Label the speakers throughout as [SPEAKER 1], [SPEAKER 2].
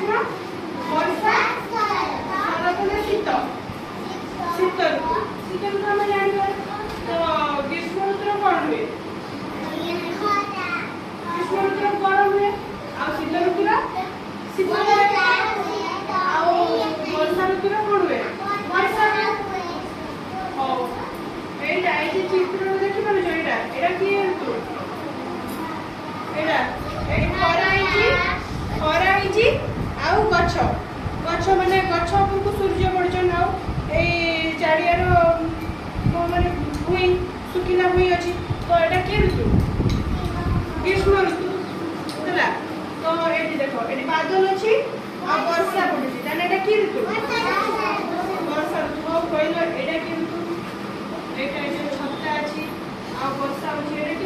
[SPEAKER 1] ग्रीष्म वर्षा शरद शीत शीत ऋतु शीत ऋतु आम जान तो ग्रीष्म ऋतु कौन हुए ग्रीष्म ऋतु गरम हुए आ शीत ऋतु शीत वर्षा ऋतु कौन हुए वर्षा এইটা এই যে চিত্রটা দেখতে পাচ্ছ এটা এটা কি ঋতু এটা এই খরা ହେଇଛି ଆଉ ଗଛ ଗଛ ମାନେ ଗଛ ଉପରକୁ ସୂର୍ଯ୍ୟ ପଡୁଛନ୍ତି ଆଉ ଏଇ ଚାରିଆର ମାନେ ଭୂଇଁ ଶୁଖିଲା ଭୂଇଁ ଅଛି ତ ଏଇଟା କି ଋତୁ ଗ୍ରୀଷ୍ମ ଋତୁ ହେଲା ତ ଏଠି ଦେଖ ଏଠି ବାଦଲ ଅଛି ଆଉ ବର୍ଷା ପଡୁଛି ତାହେଲେ ଏଇଟା କି ଋତୁ ବର୍ଷା ଋତୁ ହଉ କହିଲ ଏଇଟା କି ଋତୁ এইটা এই ছত্তা আছে আর বর্ষা আছে এটা কি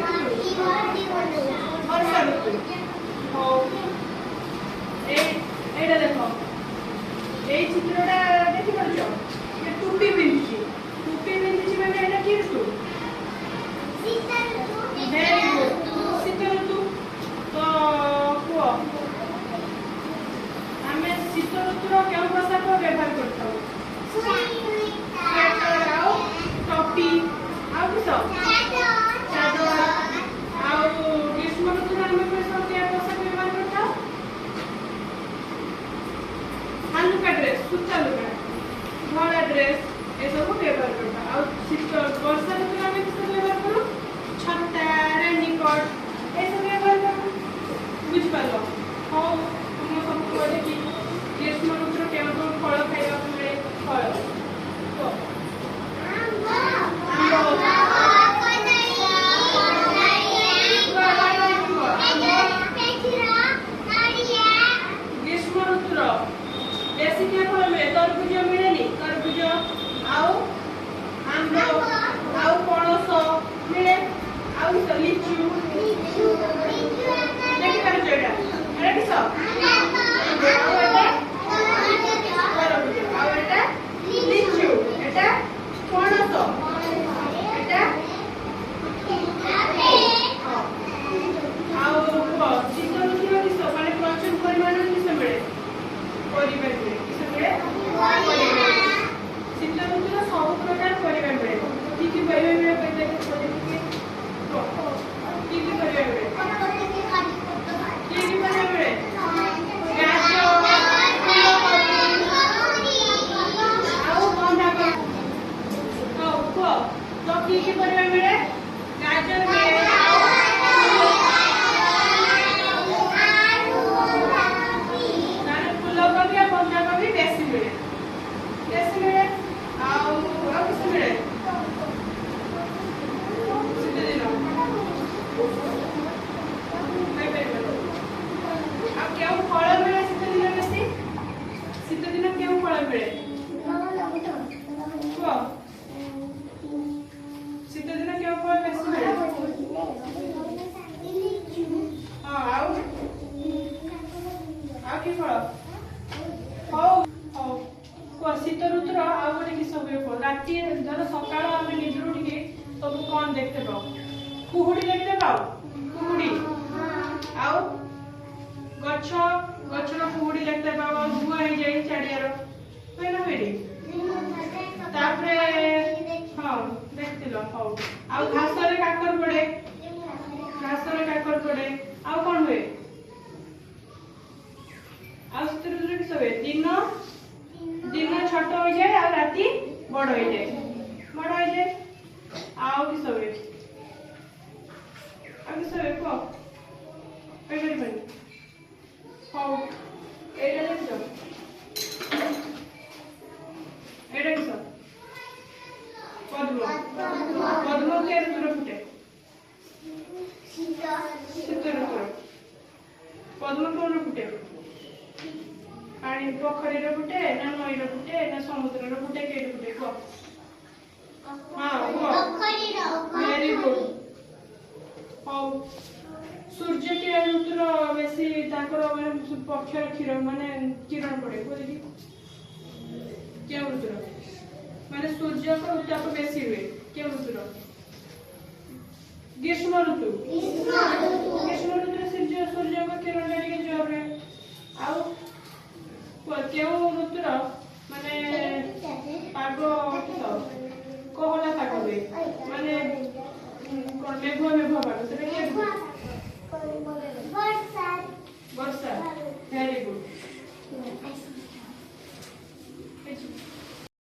[SPEAKER 1] বর্ষা ঋতু ও এইটা দেখো এই চিত্রটা দেখি পাচ্ছ যে টুপি পিন্ধিছি মানে এটা কি ঋতু শীত ঋতু ভেরি গুড শীত ঋতু তো কুহ আমি শীত ঋতুর কেউ পোশাক ব্যবহার করতাম স্वेटर आओ टोपी आओ किस चादर आओ ग्रीष्म ऋतु में पोशाक व्यवहार करता हल्का ड्रेस सूता लुगा धड़ा ड्रेस ये सब व्यवहार करता आओ शीत वर्षा ऋतु में किस व्यवहार करूँ छत्ता रेनकोट ये सब व्यवहार करूँ बुझ पाल हाँ तुम सब कहले कि ग्रीष्म ऋतु केवल फल खाइबा मिले फल ग्रीष्म ऋतुर बेसी क्या फल मिले तरबुज मिले तरबुज आउ आंब आउ पणस मिले आउ लिचु देखि पारछ एटा एटा किस तरबुज आउ एटा लिचु एटा पणस एटा आउ शीत ऋतु किस माने प्रचुर परिमाण किस मिले परिबा मिले किस मिले शीत ऋतुर सब प्रकार परिबा मिले की परिबा मिले पहिले की परिबा मिले की परिबा मिले गाजर आउ बंधा तो की परिबा मिले गाजर मिले फूलकोबी और बंधाकोबी बेसी मिले आउ किस मिले शीत दिन आ क्यों फल मिले शीत दिन बेसी शीत दिन क्यों फल मिले शीत दिन क्यों फल बेसी मिले हाँ आउ कि फल शीत ऋतुर आउ गोटे किस राति धर सकाल आम निज उठिके सब कौन देखते पाओ कुहुड़ी देखते पाओ कुहुड़ी आउ गछ गछर कुहुड़ी देखते पाओ धुआं हो जाए चारियार है ना बेटी तापरे हाँ देखते लो हाँ आउ घासरे काकर पड़े आउ कौन हुए आउ शीत ऋतु किस हुए दिन छोट हो जाए आ राति बड़ हो जाए आउ किस हुए कह हाँ एटा देख एटा किस पद्म के ऋतुर फुटे शीत ऋतुर पद्म कौन फुटे पानी पोखरी फुटे ना नई फुटे ना समुद्र फुटे के फुटे कह हाँ वेरी गुड हाँ सूर्य किरण ऋतुर बेसी माने पक्षर किरण माने किरण पड़े बोली क्या ऋतुर माने सूर्य को उत्ताप बेसी हुए क्या ऋतुर ग्रीष्म ऋतु सूर्य को किरण टा जोर आउ କେଉଁ ଋତୁର ମାନେ ପାଗ କିସ